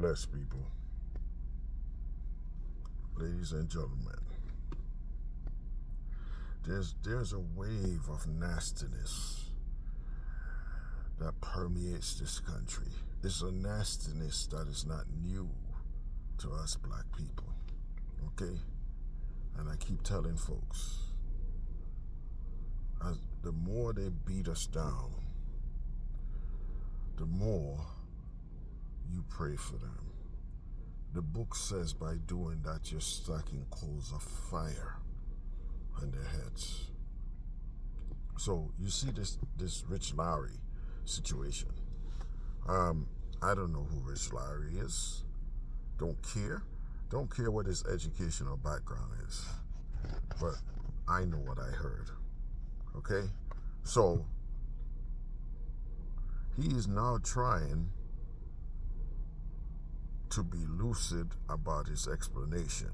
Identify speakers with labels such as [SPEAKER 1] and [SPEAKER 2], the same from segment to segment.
[SPEAKER 1] bless, people. Ladies and gentlemen, there's a wave of nastiness that permeates this country. It's a nastiness that is not new to us black people, okay? And I keep telling folks, the more they beat us down, the more you pray for them. The book says by doing that, you're stacking coals of fire on their heads. So you see this Rich Lowry situation. I don't know who Rich Lowry is. Don't care what his educational background is. But I know what I heard. Okay? So he is now trying to be lucid about his explanation.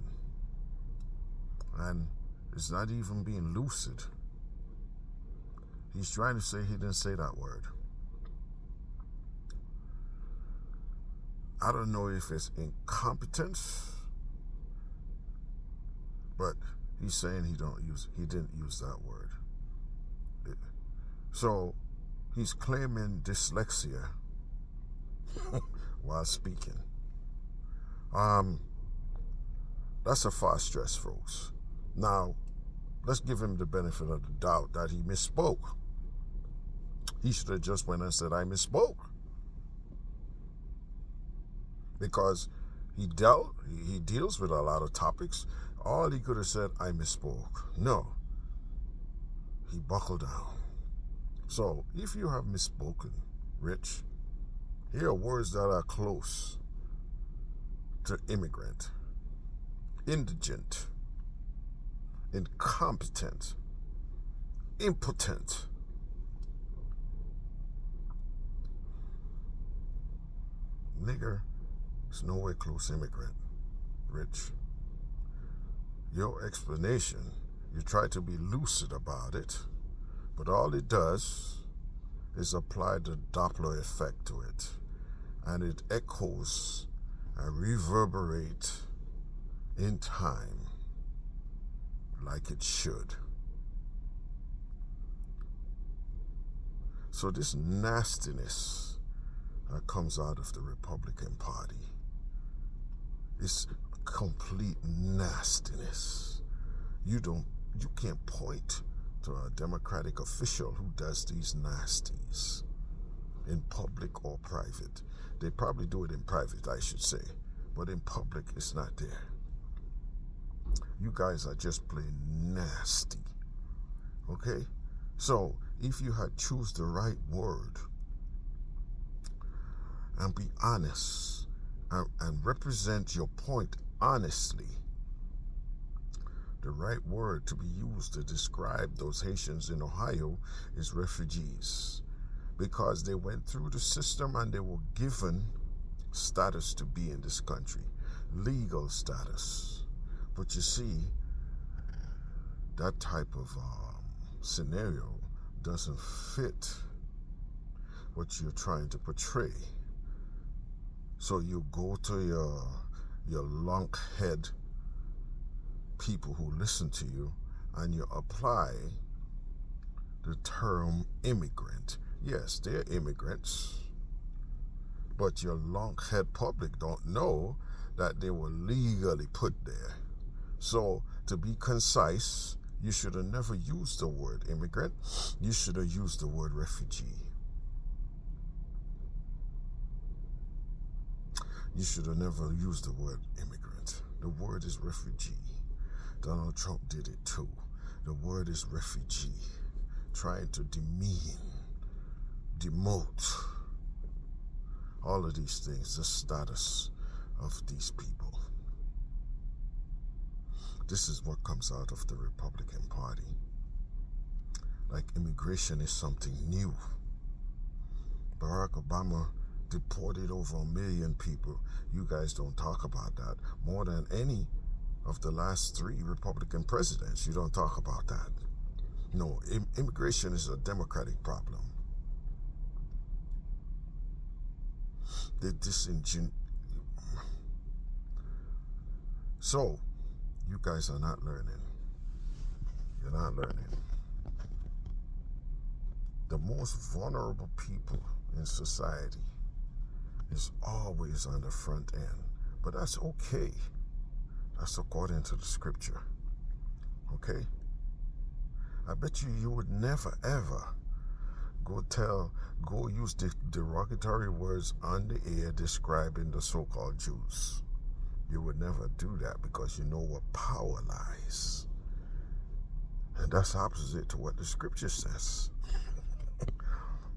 [SPEAKER 1] And it's not even being lucid. He's trying to say he didn't say that word. I don't know if it's incompetence, but he's saying he didn't use that word. So he's claiming dyslexia while speaking. That's a far stretch, folks. Now, let's give him the benefit of the doubt that he misspoke. He should have just went and said, I misspoke. Because he deals with a lot of topics. All he could have said, I misspoke. No. He buckled down. So, if you have misspoken, Rich, here are words that are close to immigrant, indigent, incompetent, impotent. Nigger is nowhere close immigrant, Rich. Your explanation, you try to be lucid about it, but all it does is apply the Doppler effect to it, and it echoes and reverberate in time like it should. So this nastiness that comes out of the Republican Party is complete nastiness. You can't point to a Democratic official who does these nasties in public or private. They probably do it in private, I should say, but in public it's not there. You guys are just plain nasty. Okay? So if you had choose the right word and be honest and represent your point honestly, the right word to be used to describe those Haitians in Ohio is refugees, because they went through the system and they were given status to be in this country, legal status. But you see, that type of scenario doesn't fit what you're trying to portray. So you go to your lunkhead people who listen to you and you apply the term immigrant. Yes, they're immigrants, but your lunkhead public don't know that they were legally put there. So to be concise, you should have never used the word immigrant. You should have used the word refugee. You should have never used the word immigrant. The word is refugee. Donald Trump did it too. The word is refugee. Trying to demote all of these things, the status of these people. This is what comes out of the Republican Party. Like immigration is something new. Barack Obama deported over 1 million people. You guys don't talk about that. More than any of the last 3 Republican presidents. You don't talk about that. No, immigration is a Democratic problem. So, you guys are not learning. You're not learning. The most vulnerable people in society is always on the front end. But that's okay. That's according to the scripture. Okay? I bet you would never ever go use the derogatory words on the air describing the so-called Jews. You would never do that because you know where power lies. And that's opposite to what the scripture says.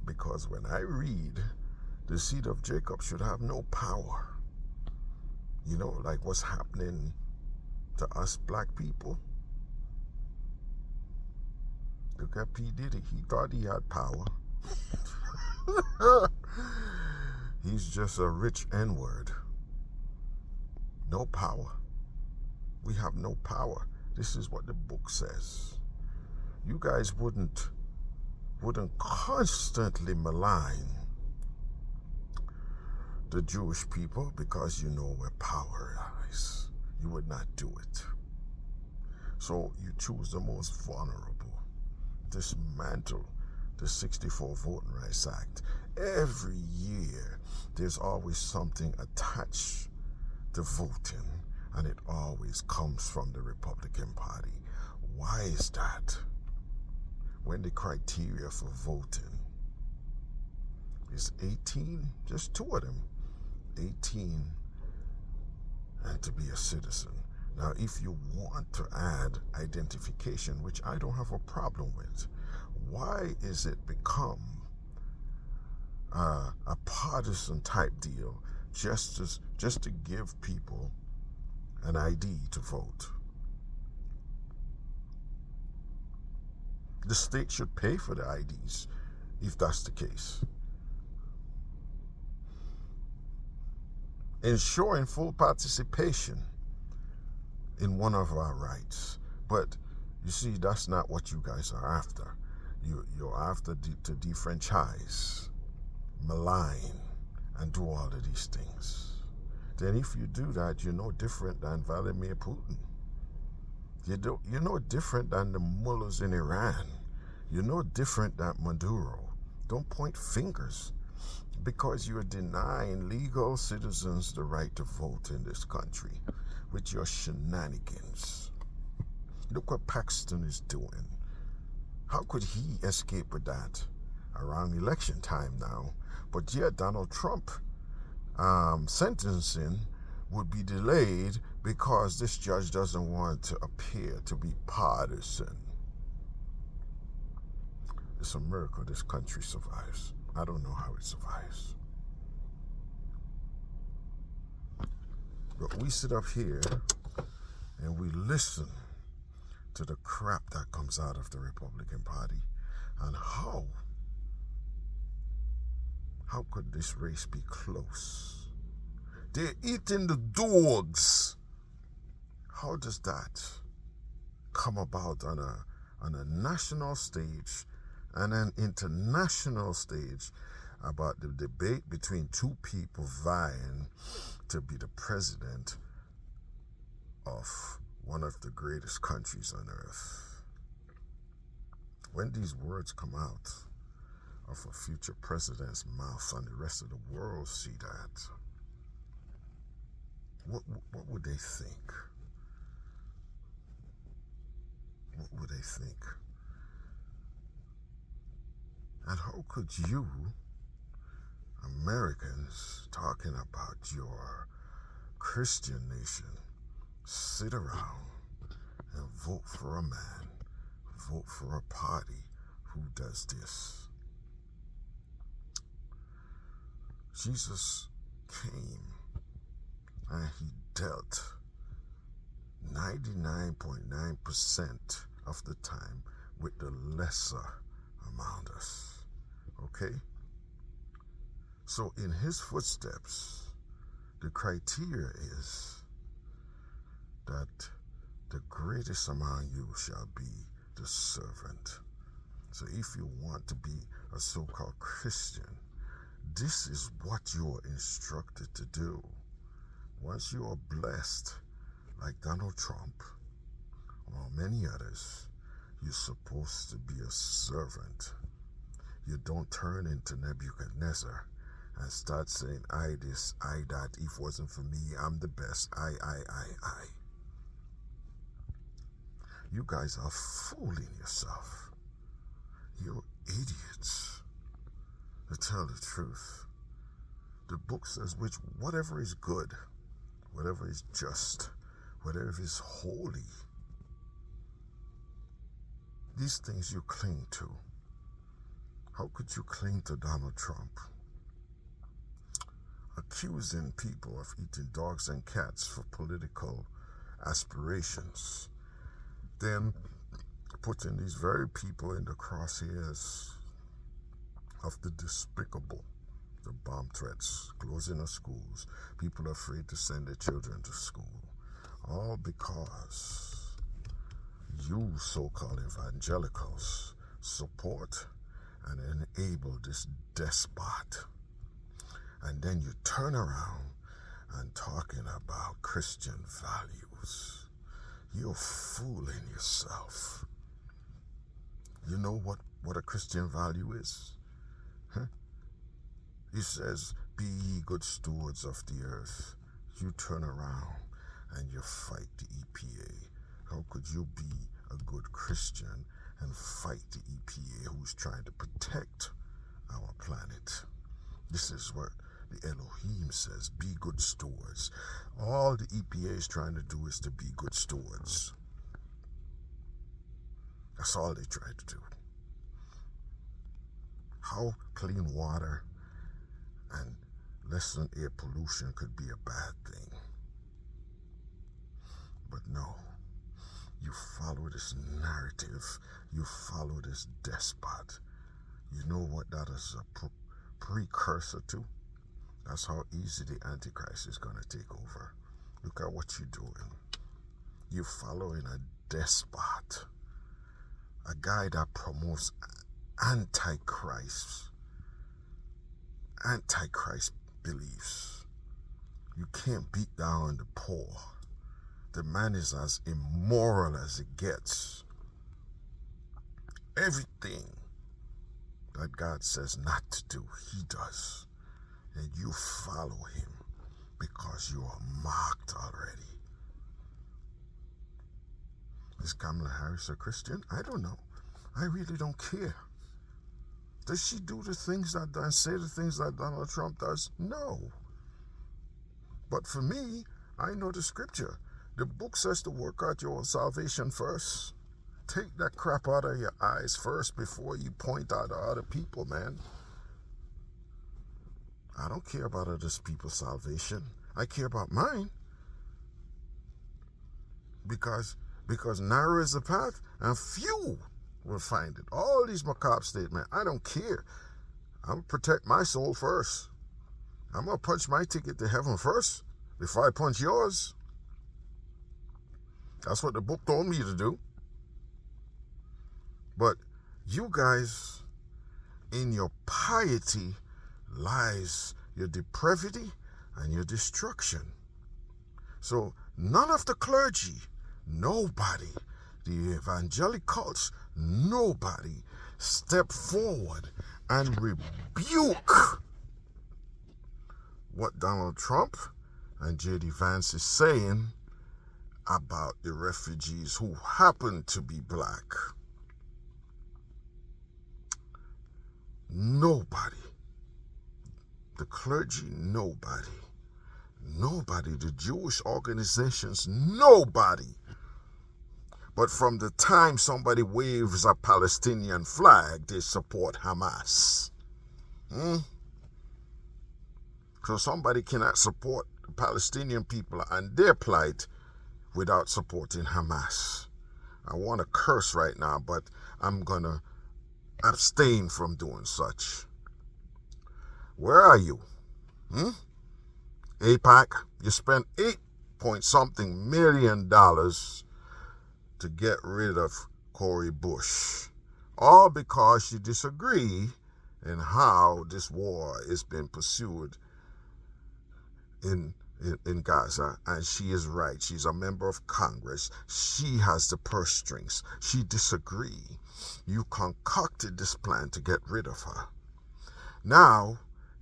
[SPEAKER 1] Because when I read, the seed of Jacob should have no power. You know, like what's happening to us black people. Look at P. Diddy. He thought he had power. He's just a rich N-word. No power. We have no power. This is what the book says. You guys wouldn't constantly malign the Jewish people because you know where power lies. You would not do it. So you choose the most vulnerable. Dismantle the 64 Voting Rights Act. Every year, there's always something attached to voting, and it always comes from the Republican Party. Why is that? When the criteria for voting is 18, just two of them, 18 and to be a citizen. Now, if you want to add identification, which I don't have a problem with, why is it become a partisan type deal just to give people an ID to vote? The state should pay for the IDs if that's the case. Ensuring full participation in one of our rights. But you see, that's not what you guys are after. You're after to defranchise, malign, and do all of these things. Then if you do that, you're no different than Vladimir Putin. You're no different than the mullahs in Iran. You're no different than Maduro. Don't point fingers because you're denying legal citizens the right to vote in this country with your shenanigans. Look what Paxton is doing. How could he escape with that around election time now? But yet Donald Trump sentencing would be delayed because this judge doesn't want to appear to be partisan. It's a miracle this country survives. I don't know how it survives. But we sit up here and we listen to the crap that comes out of the Republican Party. And how could this race be close? They're eating the dogs. How does that come about on a national stage and an international stage about the debate between two people vying to be the president of one of the greatest countries on earth? When these words come out of a future president's mouth and the rest of the world see that, what would they think? What would they think? And how could you, Americans, talking about your Christian nation, sit around and vote for a man, vote for a party who does this? Jesus came and he dealt 99.9% of the time with the lesser among us. Okay? So in his footsteps, the criteria is that the greatest among you shall be the servant. So if you want to be a so-called Christian, this is what you are instructed to do. Once you are blessed, like Donald Trump or many others, you're supposed to be a servant. You don't turn into Nebuchadnezzar and start saying, I this, I that, if it wasn't for me, I'm the best, I. You guys are fooling yourself. You're idiots, to tell the truth. The book says whatever is good, whatever is just, whatever is holy, these things you cling to. How could you cling to Donald Trump? Accusing people of eating dogs and cats for political aspirations. Then putting these very people in the crosshairs of the despicable. The bomb threats, closing of schools, people afraid to send their children to school. All because you so-called evangelicals support and enable this despot. And then you turn around and talking about Christian values. You're fooling yourself. You know what a Christian value is? Huh? He says, be ye good stewards of the earth. You turn around and you fight the EPA. How could you be a good Christian and fight the EPA who's trying to protect our planet? This is what the Elohim says, be good stewards. All the EPA is trying to do is to be good stewards. That's all they try to do. How clean water and lessen air pollution could be a bad thing. But no, you follow this narrative, you follow this despot. You know what that is a precursor to? That's how easy the Antichrist is going to take over. Look at what you're doing. You're following a despot, a guy that promotes Antichrist beliefs. You can't beat down the poor. The man is as immoral as it gets. Everything that God says not to do, he does. And you follow him because you are marked already. Is Kamala Harris a Christian? I don't know. I really don't care. Does she do the things that and say the things that Donald Trump does? No. But for me, I know the scripture. The book says to work out your own salvation first. Take that crap out of your eyes first before you point out to other people, man. I don't care about other people's salvation. I care about mine. Because narrow is the path and few will find it. All these macabre statements, I don't care. I'm going to protect my soul first. I'm going to punch my ticket to heaven first before I punch yours. That's what the book told me to do. But you guys, in your piety lies your depravity and your destruction. So none of the clergy, nobody, the evangelical cults, nobody step forward and rebuke what Donald Trump and J.D. Vance is saying about the refugees who happen to be black. Nobody. The clergy, nobody. Nobody. The Jewish organizations, nobody. But from the time somebody waves a Palestinian flag, they support Hamas. So somebody cannot support the Palestinian people and their plight without supporting Hamas. I want to curse right now, but I'm going to abstain from doing such. Where are you? AIPAC, you spent $8-point-something million to get rid of Cori Bush. All because you disagree in how this war is being pursued in in Gaza, and she is right. She's a member of Congress. She has the purse strings. She disagreed. You concocted this plan to get rid of her. Now,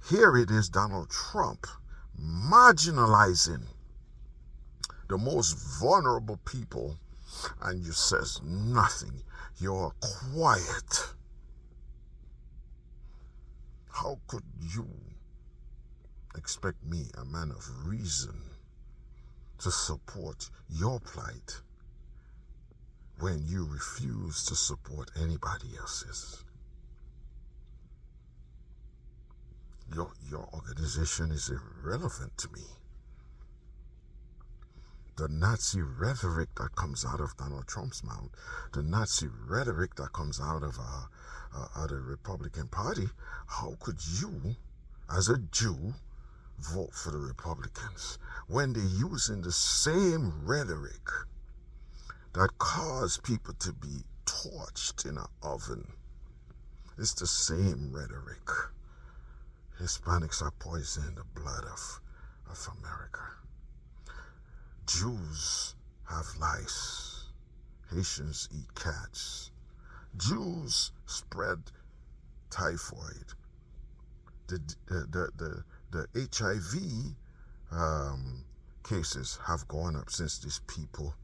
[SPEAKER 1] here it is, Donald Trump marginalizing the most vulnerable people, and you says nothing. You're quiet. How could you expect me, a man of reason, to support your plight when you refuse to support anybody else's? Your organization is irrelevant to me. The Nazi rhetoric that comes out of Donald Trump's mouth, the Nazi rhetoric that comes out of the Republican Party, how could you, as a Jew, vote for the Republicans when they're using the same rhetoric that caused people to be torched in an oven? It's the same rhetoric. Hispanics are poisoning the blood of America. Jews have lice. Haitians eat cats. Jews spread typhoid. The HIV cases have gone up since these people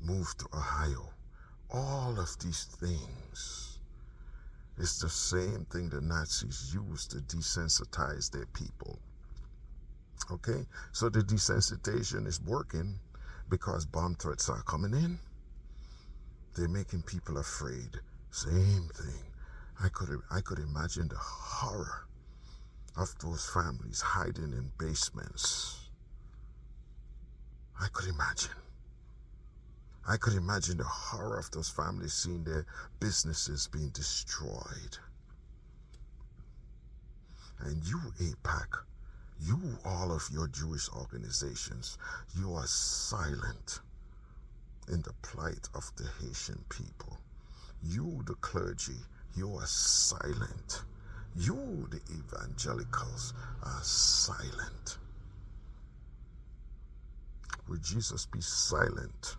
[SPEAKER 1] moved to Ohio. All of these things is the same thing the Nazis used to desensitize their people. Okay? So the desensitization is working because bomb threats are coming in. They're making people afraid. Same thing. I could imagine the horror of those families hiding in basements. I could imagine. I could imagine the horror of those families seeing their businesses being destroyed. And you, AIPAC, you, all of your Jewish organizations, you are silent in the plight of the Haitian people. You, the clergy, you are silent. You, the evangelicals, are silent. Would Jesus be silent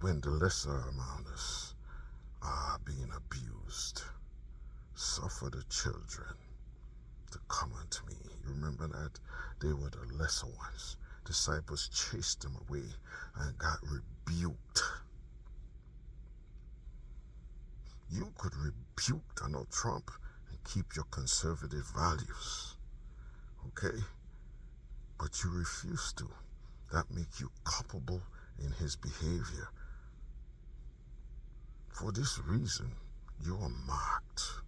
[SPEAKER 1] when the lesser among us are being abused? Suffer the children to come unto me. You remember that? They were the lesser ones. Disciples chased them away and got rebuked. You could rebuke Donald Trump and keep your conservative values. Okay? But you refuse to. That makes you culpable in his behavior. For this reason, you are marked.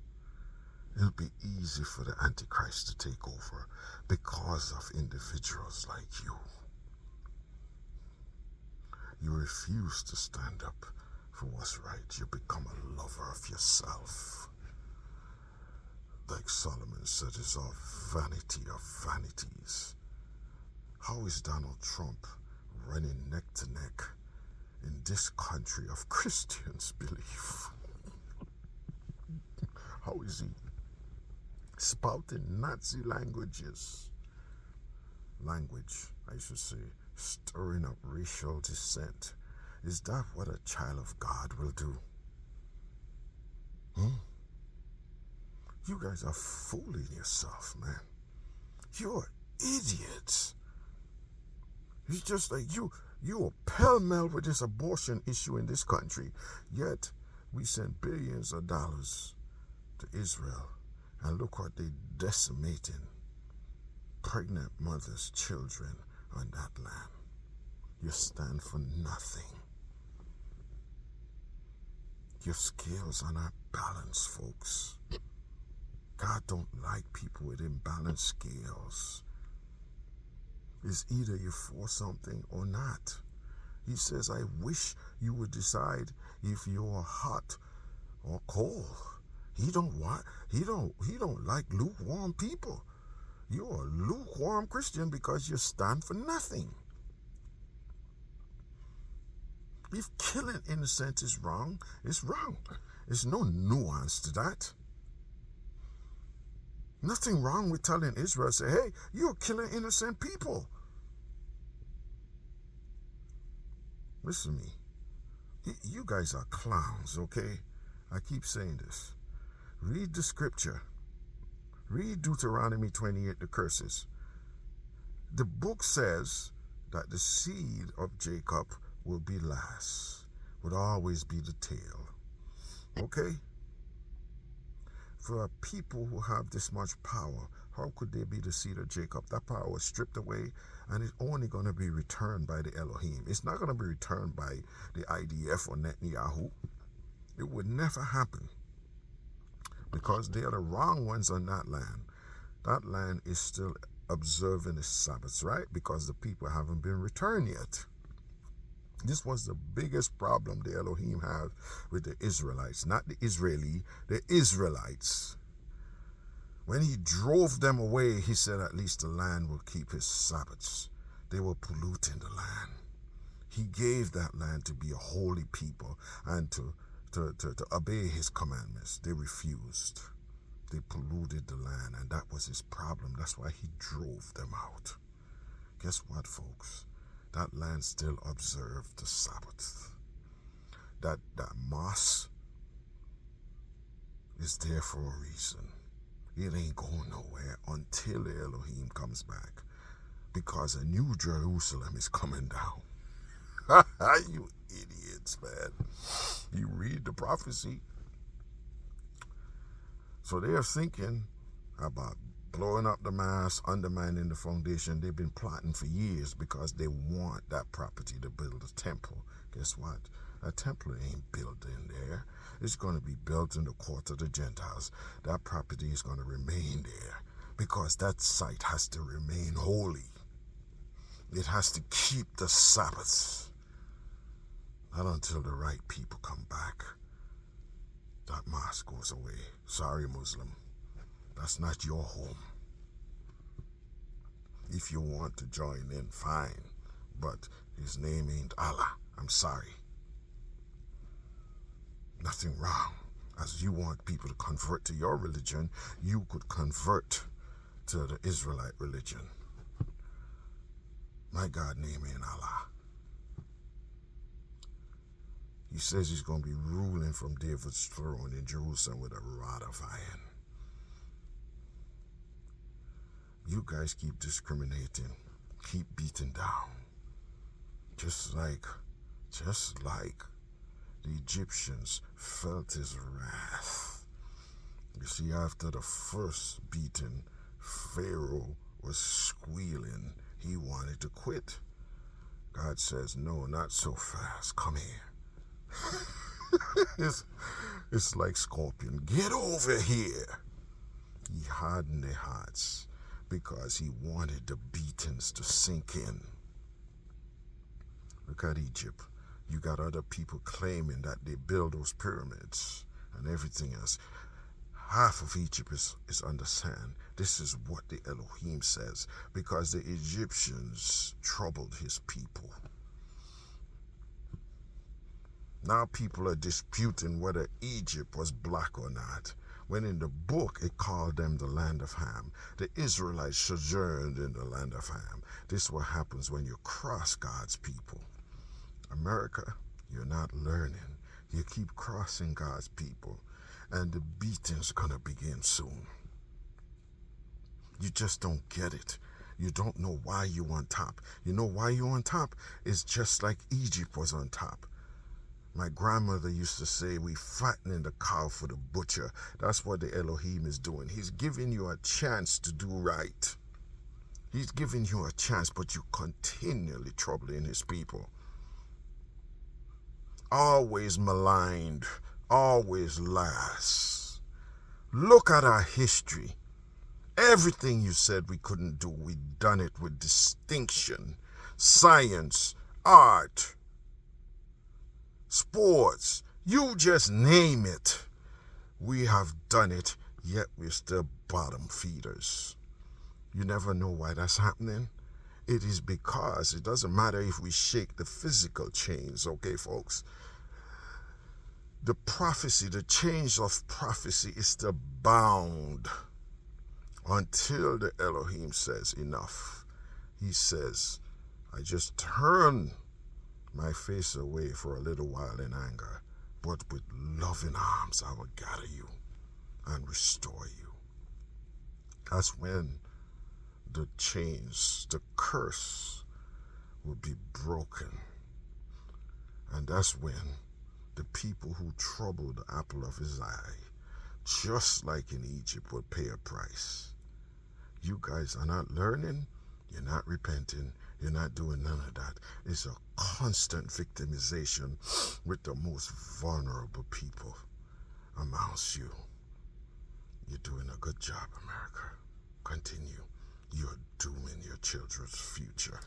[SPEAKER 1] It'll be easy for the Antichrist to take over because of individuals like you. You refuse to stand up for what's right. You become a lover of yourself. Like Solomon said, it's all vanity of vanities. How is Donald Trump running neck to neck in this country of Christians' belief? How is he spouting Nazi language, I should say, stirring up racial dissent? Is that what a child of God will do? You guys are fooling yourself, man. You're idiots. It's just like you are pell-mell with this abortion issue in this country, yet we send billions of dollars to Israel, and look what they're decimating. Pregnant mothers, children on that land. You stand for nothing. Your scales are not balanced, folks. God don't like people with imbalanced scales. It's either you for something or not. He says, I wish you would decide if you're hot or cold. He don't like lukewarm people. You're a lukewarm Christian because you stand for nothing. If killing innocent is wrong, it's wrong. There's no nuance to that. Nothing wrong with telling Israel, say, hey, you're killing innocent people. Listen to me. You guys are clowns, okay? I keep saying this. Read the scripture. Read Deuteronomy 28, the curses. The book says that the seed of Jacob will be last, would always be the tail. Okay? For people who have this much power, how could they be the seed of Jacob? That power was stripped away, and it's only going to be returned by the Elohim. It's not going to be returned by the IDF or Netanyahu. It would never happen, because they are the wrong ones on that land. That land is still observing the Sabbaths, right? Because the people haven't been returned yet. This was the biggest problem the Elohim had with the Israelites, not the the Israelites. When he drove them away, he said at least the land will keep his Sabbaths. They were polluting the land. He gave that land to be a holy people and to obey his commandments. They refused. They polluted the land, and that was his problem. That's why he drove them out. Guess what, folks? That land still observed the Sabbath. That moss is there for a reason. It ain't going nowhere until the Elohim comes back, because a new Jerusalem is coming down. You idiots, man. You read the prophecy. So they are thinking about blowing up the mast, undermining the foundation. They've been plotting for years because they want that property to build a temple. Guess what? A temple ain't built in there. It's going to be built in the court of the Gentiles. That property is going to remain there because that site has to remain holy. It has to keep the Sabbath. Not until the right people come back. That mosque goes away. Sorry, Muslim. That's not your home. If you want to join in, fine. But his name ain't Allah. I'm sorry. Nothing wrong. As you want people to convert to your religion, you could convert to the Israelite religion. My God name ain't Allah. He says he's going to be ruling from David's throne in Jerusalem with a rod of iron. You guys keep discriminating, keep beating down. Just like the Egyptians felt his wrath. You see, after the first beating, Pharaoh was squealing. He wanted to quit. God says, no, not so fast. Come here. It's like Scorpion. Get over here. He hardened their hearts because he wanted the beatings to sink in. Look at Egypt. You got other people claiming that they build those pyramids and everything else. Half of Egypt is under sand. This is what the Elohim says, because the Egyptians troubled his people. Now people are disputing whether Egypt was black or not, when in the book it called them the land of Ham. The Israelites sojourned in the land of Ham. This is what happens when you cross God's people. America, you're not learning. You keep crossing God's people, and the beating's gonna begin soon. You just don't get it. You don't know why you're on top. You know why you're on top? It's just like Egypt was on top. My grandmother used to say, we fattening the cow for the butcher. That's what the Elohim is doing. He's giving you a chance to do right. He's giving you a chance, but you're continually troubling his people. Always maligned, always last. Look at our history. Everything you said we couldn't do, we done it with distinction. Science, art, sports, you just name it. We have done it, yet we're still bottom feeders. You never know why that's happening. It is because it doesn't matter if we shake the physical chains, okay, folks? The prophecy, the change of prophecy is still bound. until the Elohim says enough. He says, I just turn my face away for a little while in anger, but with loving arms I will gather you and restore you. That's when the chains, the curse will be broken. And that's when the people who trouble the apple of his eye, just like in Egypt, will pay a price. You guys are not learning, you're not repenting, you're not doing none of that. It's a constant victimization with the most vulnerable people amongst you. You're doing a good job, America. Continue. You're dooming your children's future.